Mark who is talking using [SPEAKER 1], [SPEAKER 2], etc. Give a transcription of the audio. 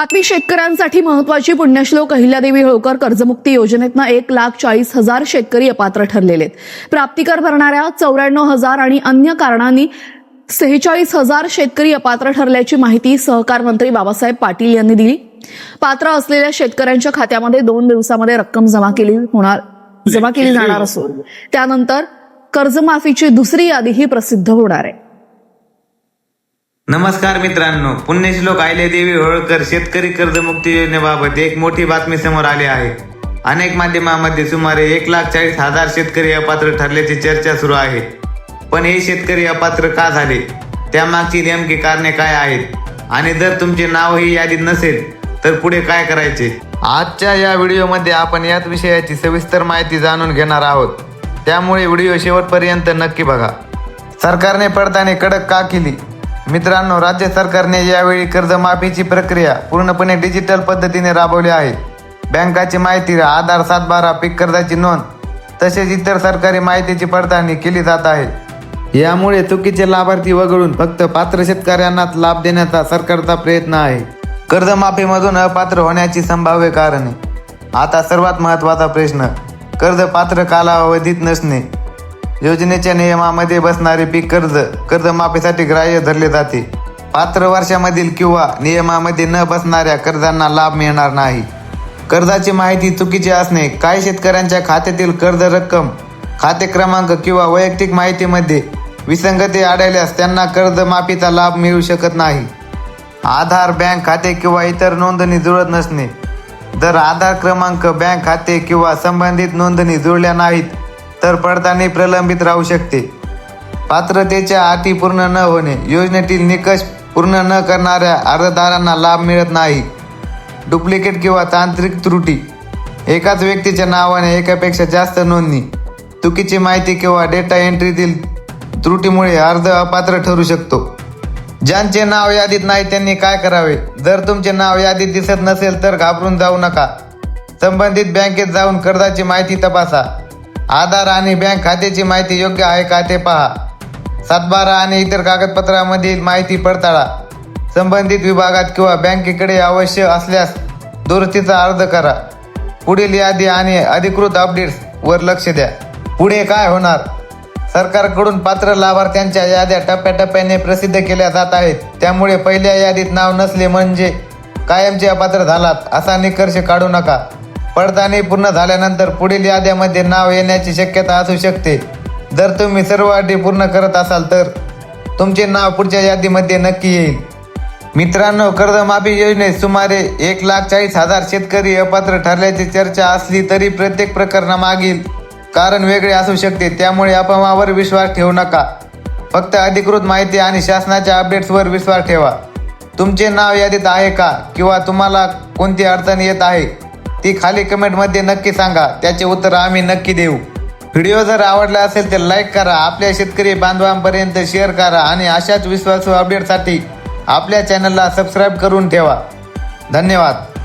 [SPEAKER 1] बातमी शेतकऱ्यांसाठी महत्वाची पुण्यश्लोक अहिल्यादेवी होळकर कर्जमुक्ती योजनेतनं 1,40,000 शेतकरी अपात्र ठरलेले आहेत। प्राप्तिकर भरणाऱ्या 94,000 आणि अन्य कारणांनी 46,000 शेतकरी अपात्र ठरल्याची माहिती सहकार मंत्री बाबासाहेब पाटील यांनी दिली। पात्र असलेल्या शेतकऱ्यांच्या खात्यामध्ये 2 दिवसांमध्ये रक्कम जमा केली जाणार असून त्यानंतर कर्जमाफीची दुसरी यादीही प्रसिद्ध होणार आहे।
[SPEAKER 2] नमस्कार मित्रांनो, पुण्यश्लोक अहिल्यादेवी होळकर शेतकरी कर्जमुक्ती योजनेबाबत एक मोठी बातमी समोर आली आहे। अनेक माध्यमांमध्ये सुमारे 1,40,000 शेतकरी अपात्र ठरल्याची चर्चा सुरू आहे। पण हे शेतकरी अपात्र का झाले, त्यामागची नेमकी कारणे काय आहेत आणि जर तुमचे नाव ही यादीत नसेल तर पुढे काय करायचे? आजच्या या व्हिडिओमध्ये आपण याच विषयाची सविस्तर माहिती जाणून घेणार आहोत, त्यामुळे व्हिडिओ शेवटपर्यंत नक्की बघा। सरकारने पडताळणी कडक का केली? मित्रांनो, राज्य सरकारने यावेळी कर्जमाफीची प्रक्रिया पूर्णपणे डिजिटल पद्धतीने राबवली आहे। बँकाची माहिती, आधार, 7/12, पीक कर्जाची नोंद तसेच इतर सरकारी माहितीची पडताळणी केली जात आहे। यामुळे चुकीचे लाभार्थी वगळून फक्त पात्र शेतकऱ्यांनाच लाभ देण्याचा सरकारचा प्रयत्न आहे। कर्जमाफीमधून अपात्र होण्याची संभाव्य कारणे। आता सर्वात महत्त्वाचा प्रश्न, कर्ज पात्र कालावधीत नसणे। योजनेच्या नियमामध्ये बसणारे पीक कर्ज कर्जमाफीसाठी ग्राह्य धरले जाते। पात्र वर्षामधील किंवा नियमामध्ये न बसणाऱ्या कर्जांना लाभ मिळणार नाही। कर्जाची माहिती चुकीची असणे। काही शेतकऱ्यांच्या खात्यातील कर्ज रक्कम, खाते क्रमांक किंवा वैयक्तिक माहितीमध्ये विसंगती आढळल्यास त्यांना कर्जमाफीचा लाभ मिळू शकत नाही। आधार, बँक खाते किंवा इतर नोंदणी जुळत नसणे। जर आधार क्रमांक, बँक खाते किंवा संबंधित नोंदणी जुळल्या नाहीत तर पडताळणी प्रलंबित राहू शकते। पात्रतेच्या अटी पूर्ण न होणे। योजनेतील निकष पूर्ण न करणाऱ्या अर्जदारांना लाभ मिळत नाही। डुप्लिकेट किंवा तांत्रिक त्रुटी, एकाच व्यक्तीच्या नावाने एकापेक्षा जास्त नोंदणी, चुकीची माहिती किंवा डेटा एंट्रीतील त्रुटीमुळे अर्ज अपात्र ठरू शकतो। ज्यांचे नाव यादीत नाही त्यांनी काय करावे? जर तुमचे नाव यादीत दिसत नसेल तर घाबरून जाऊ नका। संबंधित बँकेत जाऊन कर्जाची माहिती तपासा। आधार आणि बँक खात्याची माहिती योग्य आहे का ते पहा। 7/12 आणि इतर कागदपत्रांमधील माहिती पडताळा। संबंधित विभागात किंवा बँकेकडे अवश्य असल्यास दुरुस्तीचा अर्ज करा। पुढील यादी आणि अधिकृत अपडेट्स वर लक्ष द्या। पुढे काय होणार? सरकारकडून पात्र लाभार्थ्यांच्या याद्या टप्प्याटप्प्याने प्रसिद्ध केल्या जात आहेत। त्यामुळे पहिल्या यादीत नाव नसले म्हणजे कायमचे अपात्र झालात असा निष्कर्ष काढू नका। पडताळणी पूर्ण झाल्यानंतर पुढील याद्यामध्ये नाव येण्याची शक्यता असू शकते। जर तुम्ही सर्व अटी पूर्ण करत असाल तर तुमचे नाव पुढच्या यादीमध्ये नक्की येईल। मित्रांनो, कर्जमाफी योजनेत सुमारे 1,40,000 शेतकरी अपात्र ठरल्याची चर्चा असली तरी प्रत्येक प्रकरणामागील कारण वेगळे असू शकते। त्यामुळे अफवावर विश्वास ठेवू नका। फक्त अधिकृत माहिती आणि शासनाच्या अपडेट्सवर विश्वास ठेवा। तुमचे नाव यादीत आहे का किंवा तुम्हाला कोणती अडचण येत आहे ती खाली कमेंटमध्ये नक्की सांगा, त्याचे उत्तर आम्ही नक्की देऊ। व्हिडिओ जर आवडला असेल तर लाईक करा, आपल्या शेतकरी बांधवांपर्यंत शेअर करा आणि अशाच विश्वासू अपडेटसाठी आपल्या चॅनलला सबस्क्राईब करून ठेवा। धन्यवाद।